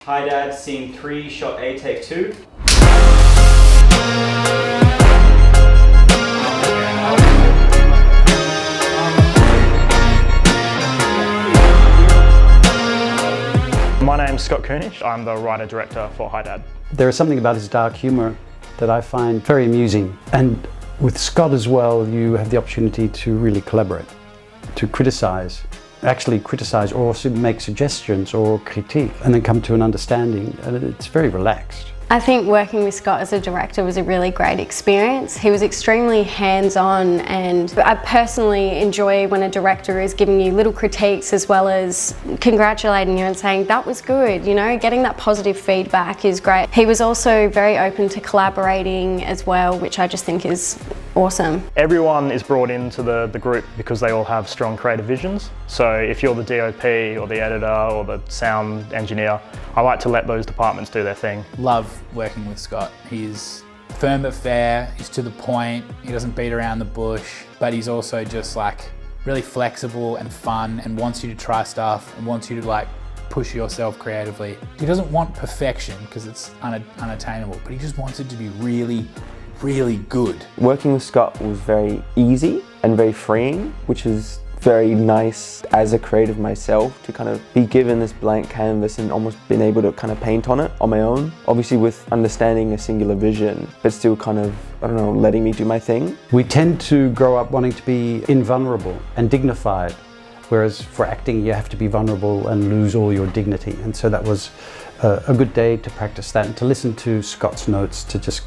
Hi Dad, scene 3, shot A, take 2. My name's Scott Kunesch. I'm the writer-director for Hi Dad. There is something about his dark humour that I find very amusing. And with Scott as well, you have the opportunity to really collaborate, to actually criticise or make suggestions or critique, and then come to an understanding. And it's very relaxed. I think working with Scott as a director was a really great experience. He was extremely hands-on, and I personally enjoy when a director is giving you little critiques as well as congratulating you and saying that was good, you know, getting that positive feedback is great. He was also very open to collaborating as well, which I just think is awesome. Everyone is brought into the group because they all have strong creative visions. So if you're the DOP or the editor or the sound engineer, I like to let those departments do their thing. Love working with Scott. He's firm but fair, he's to the point, he doesn't beat around the bush, but he's also just like really flexible and fun and wants you to try stuff and wants you to like push yourself creatively. He doesn't want perfection because it's unattainable, but he just wants it to be really good. Working with Scott was very easy and very freeing, which is very nice as a creative myself to kind of be given this blank canvas and almost been able to kind of paint on it on my own. Obviously with understanding a singular vision, but still kind of, I don't know, letting me do my thing. We tend to grow up wanting to be invulnerable and dignified, whereas for acting you have to be vulnerable and lose all your dignity. And so that was a good day to practice that and to listen to Scott's notes to just,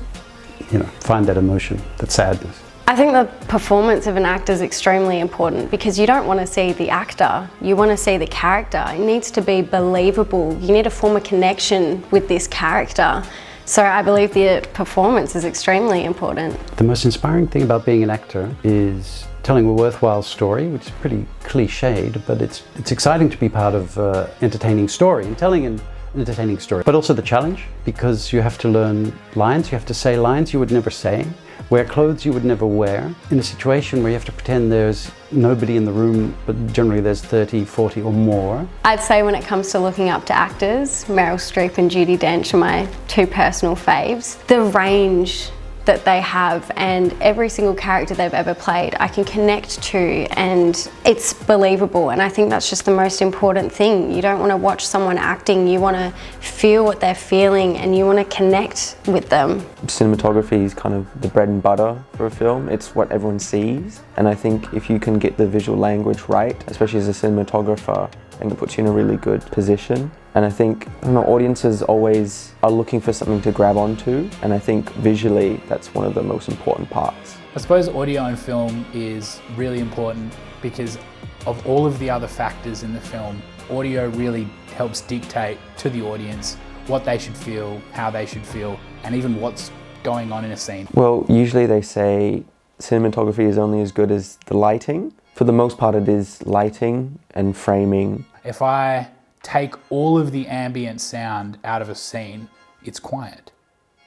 you know, find that emotion, that sadness. I think the performance of an actor is extremely important because you don't want to see the actor, you want to see the character. It needs to be believable. You need to form a connection with this character. So I believe the performance is extremely important. The most inspiring thing about being an actor is telling a worthwhile story, which is pretty cliched, but it's exciting to be part of an entertaining story and telling an entertaining story. But also the challenge, because you have to learn lines, you have to say lines you would never say, wear clothes you would never wear, in a situation where you have to pretend there's nobody in the room, but generally there's 30, 40 or more. I'd say when it comes to looking up to actors, Meryl Streep and Judi Dench are my two personal faves. The range that they have and every single character they've ever played I can connect to, and it's believable, and I think that's just the most important thing. You don't want to watch someone acting, you want to feel what they're feeling and you want to connect with them. Cinematography is kind of the bread and butter for a film. It's what everyone sees, and I think if you can get the visual language right, especially as a cinematographer, I think it puts you in a really good position. And I think, I don't know, audiences always are looking for something to grab onto, and I think visually that's one of the most important parts. I suppose audio and film is really important because of all of the other factors in the film. Audio really helps dictate to the audience what they should feel, how they should feel, and even what's going on in a scene. Well, usually they say cinematography is only as good as the lighting. For the most part it is lighting and framing. If I take all of the ambient sound out of a scene, it's quiet,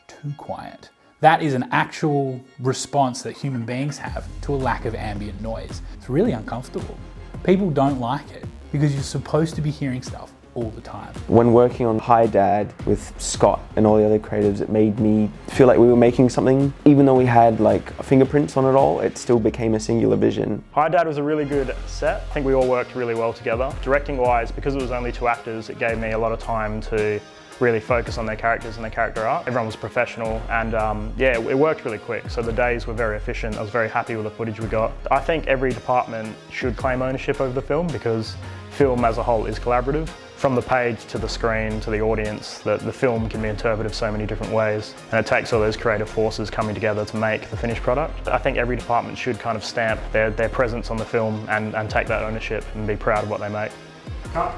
too quiet. That is an actual response that human beings have to a lack of ambient noise. It's really uncomfortable. People don't like it because you're supposed to be hearing stuff all the time. When working on Hi Dad with Scott and all the other creatives, it made me feel like we were making something. Even though we had like fingerprints on it all, it still became a singular vision. Hi Dad was a really good set. I think we all worked really well together. Directing wise, because it was only 2 actors, it gave me a lot of time to really focus on their characters and their character arc. Everyone was professional, and yeah, it worked really quick. So the days were very efficient. I was very happy with the footage we got. I think every department should claim ownership over the film because film as a whole is collaborative. From the page to the screen to the audience, the film can be interpreted so many different ways, and it takes all those creative forces coming together to make the finished product. I think every department should kind of stamp their presence on the film and take that ownership and be proud of what they make. Cut.